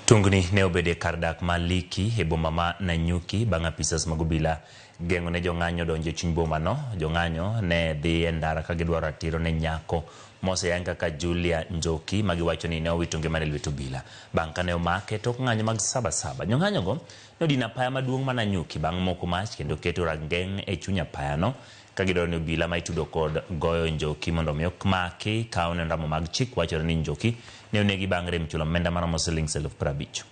Tungni ne obede kardak maliki hebo mama na nyuki banga pisas magubila gengo ne jong'anyo donje chuny boma no. Jong'anyo ne dhi endara ka gidwaro ratiro ne nyako mose yanka ka Julia Njoki magiwacho ni ne owito ngimane lwet obila bang' kane omake tok ng'anyo mag sabasaba. Jong'anyo go nodino apaya maduong' mana nyuki bang' moko mach kendo keto rageng' e chuny apaya no ka gidwaro ni obila ma itudo kod goyo Njoki mondo mi ok maki kawo ne ndamo mag chik. Wachore ni Njoki ne onegi bang' rem chulo omenda maromo siling 50,000.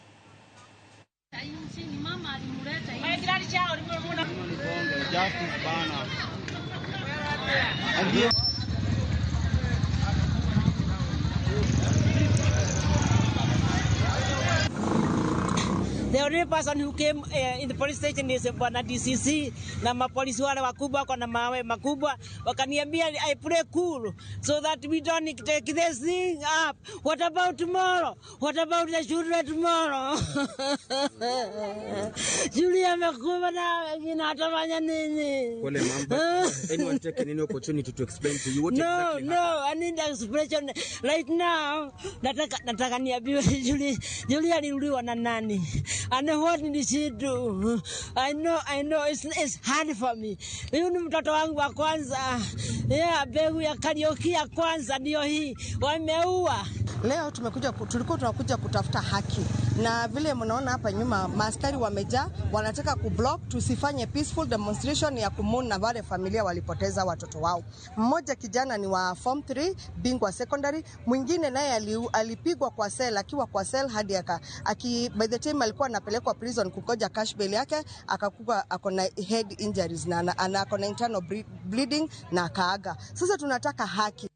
The only person who came in the police station is Bwana DCC na mapolisi wale wakubwa kwa na mawe makubwa wakaniambia I play cool so that we don't take this thing up. What about tomorrow? What about the children tomorrow? Julia amekufa na inatafanya nini? Pole mama. Anyone take any opportunity to explain to you what exactly happened? No, I need explanation right now. Nataka niambiwe Julia aliuliwa na nani? And what did she do? I know, it's hard for me. Huyu ni mtoto wangu wa kwanza. Yeah, begu ya Kariuki ya kwanza ndio hii. Wameua. Leo tulikuwa tunakuja kutafuta haki. Na vile mnaona hapa nyuma maaskari wamejaa, wanataka kublock tusifanye peaceful demonstration ya kumuna wale familia walipoteza watoto wao. Mmoja kijana ni wa form 3 Bingwa secondary, mwingine naye alipigwa kwa cell, akiwa kwa cell hadi by the time alikuwa anapelekwa prison kukoja cash bail yake akakuwa akona head injuries na akona internal bleeding na akaaga. Sasa tunataka haki.